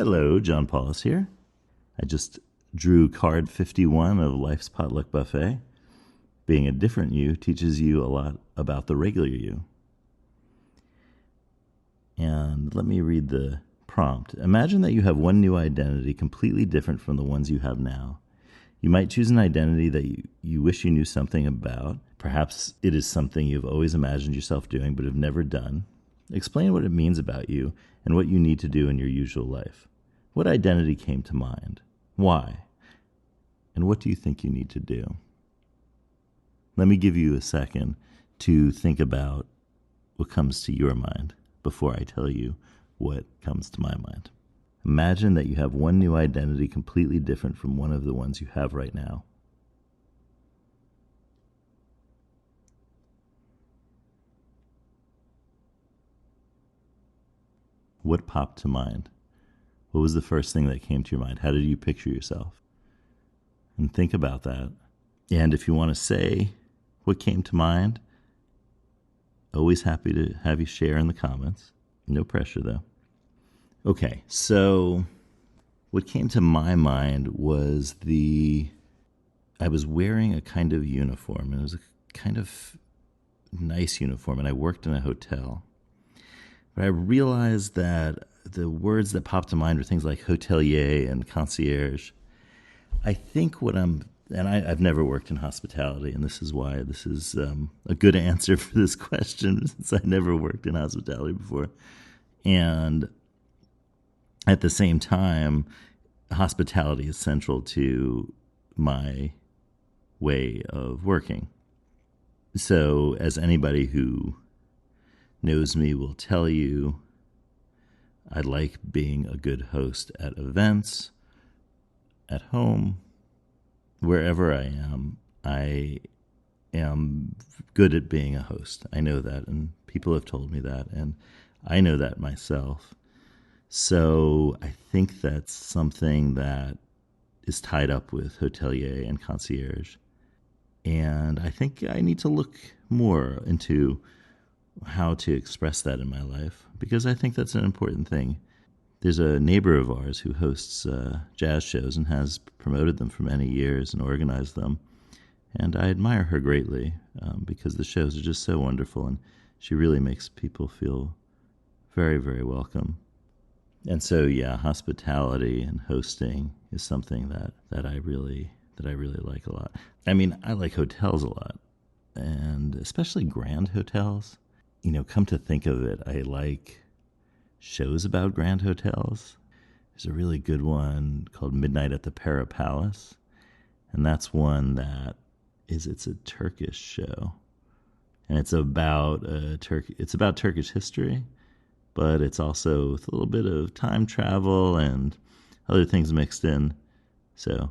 Hello, John Paulus here. I just drew card 51 of Life's Potluck Buffet. Being a different you teaches you a lot about the regular you. And let me read the prompt. Imagine that you have one new identity completely different from the ones you have now. You might choose an identity that you wish you knew something about. Perhaps it is something you've always imagined yourself doing but have never done. Explain what it means about you and what you need to do in your usual life. What identity came to mind? Why? And what do you think you need to do? Let me give you a second to think about what comes to your mind before I tell you what comes to my mind. Imagine that you have one new identity completely different from one of the ones you have right now. What popped to mind? What was the first thing that came to your mind? How did you picture yourself? And think about that. And if you want to say what came to mind, always happy to have you share in the comments. No pressure, though. Okay, so what came to my mind was I was wearing a kind of uniform, and it was a kind of nice uniform, and I worked in a hotel. But I realized that the words that popped to mind were things like hotelier and concierge. I think I've never worked in hospitality, and this is why this is a good answer for this question, since I never worked in hospitality before. And at the same time, hospitality is central to my way of working. So, as anybody who knows me will tell you, I like being a good host at events, at home, wherever I am good at being a host. I know that, and people have told me that, and I know that myself. So I think that's something that is tied up with hotelier and concierge. And I think I need to look more into how to express that in my life, because I think that's an important thing. There's a neighbor of ours who hosts jazz shows and has promoted them for many years and organized them. And I admire her greatly because the shows are just so wonderful, and she really makes people feel very, very welcome. And so, yeah, hospitality and hosting is something that I really like a lot. I mean, I like hotels a lot, and especially grand hotels. You know, come to think of it, I like shows about grand hotels. There's a really good one called Midnight at the Para Palace, and that's one that it's a Turkish show, and it's about Turkish history, but it's also with a little bit of time travel and other things mixed in. So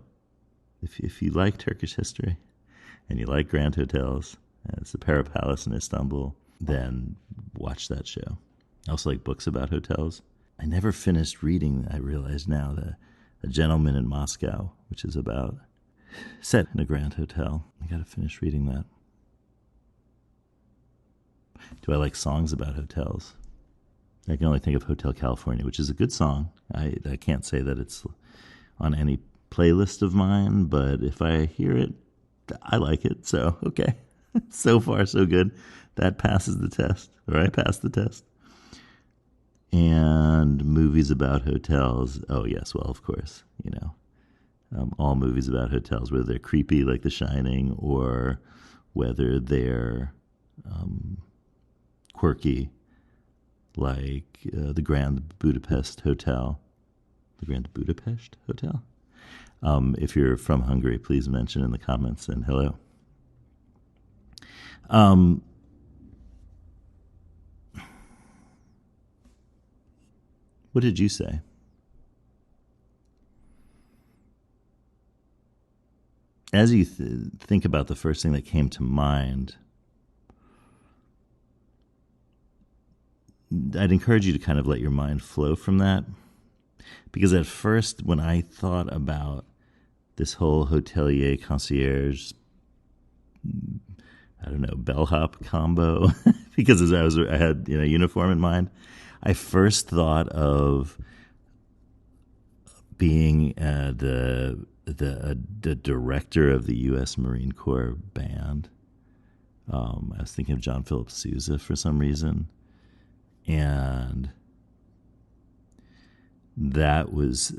if you like Turkish history and you like grand hotels, and it's the Para Palace in Istanbul, then watch that show. I also like books about hotels. I never finished reading, I realize now, A Gentleman in Moscow, which is set in a grand hotel. I got to finish reading that. Do I like songs about hotels? I can only think of Hotel California, which is a good song. I can't say that it's on any playlist of mine, but if I hear it, I like it. So, okay. So far, so good. That passes the test, or I passed the test. And movies about hotels. Oh, yes, well, of course, all movies about hotels, whether they're creepy like The Shining or whether they're quirky like the Grand Budapest Hotel. The Grand Budapest Hotel? If you're from Hungary, please mention in the comments and hello. What did you say? As you think about the first thing that came to mind, I'd encourage you to kind of let your mind flow from that. Because at first, when I thought about this whole hotelier concierge, I don't know, bellhop combo, because I had uniform in mind, I first thought of being the director of the U.S. Marine Corps band. I was thinking of John Philip Sousa for some reason, and that was,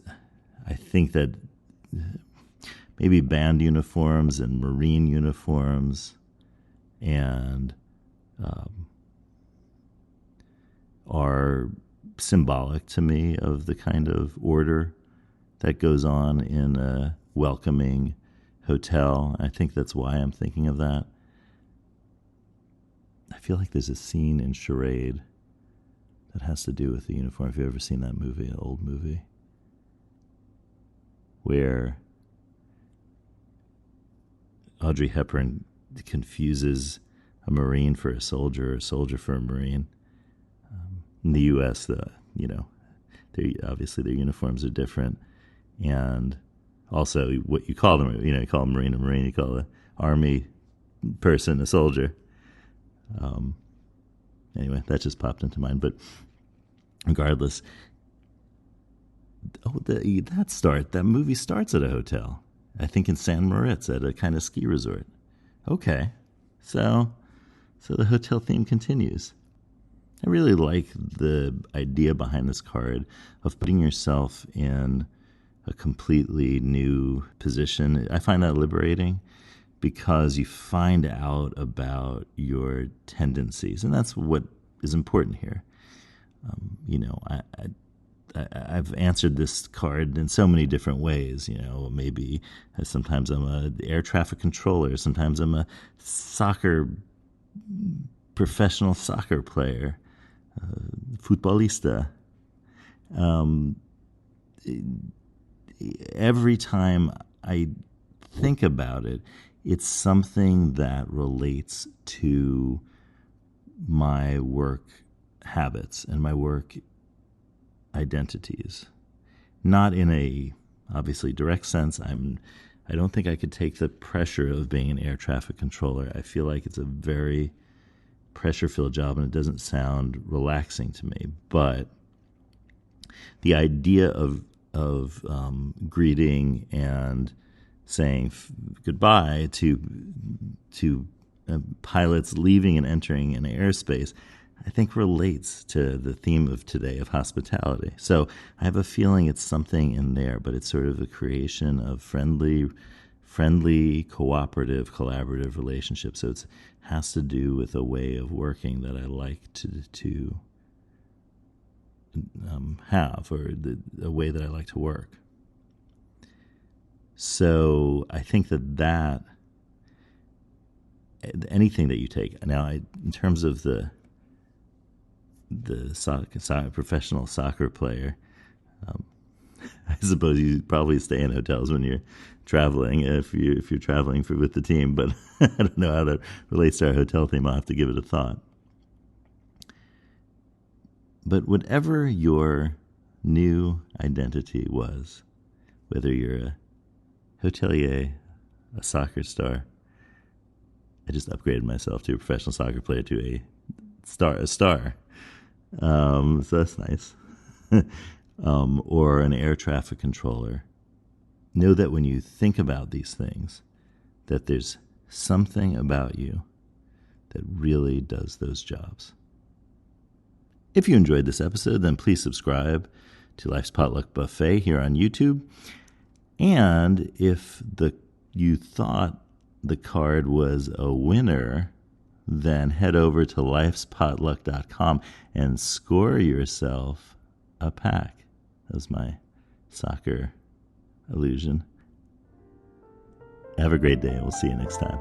I think that maybe band uniforms and Marine uniforms and are symbolic to me of the kind of order that goes on in a welcoming hotel. I think that's why I'm thinking of that. I feel like there's a scene in Charade that has to do with the uniform. Have you ever seen that movie, an old movie, where Audrey Hepburn confuses a Marine for a soldier, or a soldier for a Marine? In the U.S., obviously their uniforms are different, and also what you call them, you call a Marine a Marine, you call an Army person a soldier. Anyway, that just popped into mind. But regardless, that movie starts at a hotel. I think in San Moritz at a kind of ski resort. Okay, so the hotel theme continues. I really like the idea behind this card of putting yourself in a completely new position. I find that liberating because you find out about your tendencies, and that's what is important here. I've answered this card in so many different ways. Maybe sometimes I'm a air traffic controller, sometimes I'm a professional soccer player, futbolista. Every time I think about it, it's something that relates to my work habits and my work identities. Not in a obviously direct sense. I don't think I could take the pressure of being an air traffic controller. I feel like it's a very pressure-filled job and it doesn't sound relaxing to me. But the idea of greeting and saying goodbye to pilots leaving and entering an airspace, I think relates to the theme of today of hospitality. So I have a feeling it's something in there, but it's sort of a creation of friendly, cooperative, collaborative relationships. So it has to do with a way of working that I like to have, or a way that I like to work. So I think that anything that you take now, in terms of the professional soccer player, I suppose you probably stay in hotels when you're traveling, if you're traveling with the team. But I don't know how that relates to our hotel theme. I'll have to give it a thought. But whatever your new identity was, whether you're a hotelier, a soccer star — I just upgraded myself to a professional soccer player to a star. So that's nice. Or an air traffic controller. Know that when you think about these things, that there's something about you that really does those jobs. If you enjoyed this episode, then please subscribe to Life's Potluck Buffet here on YouTube. And if you thought the card was a winner, then head over to lifespotluck.com and score yourself a pack. That was my soccer illusion. Have a great day. We'll see you next time.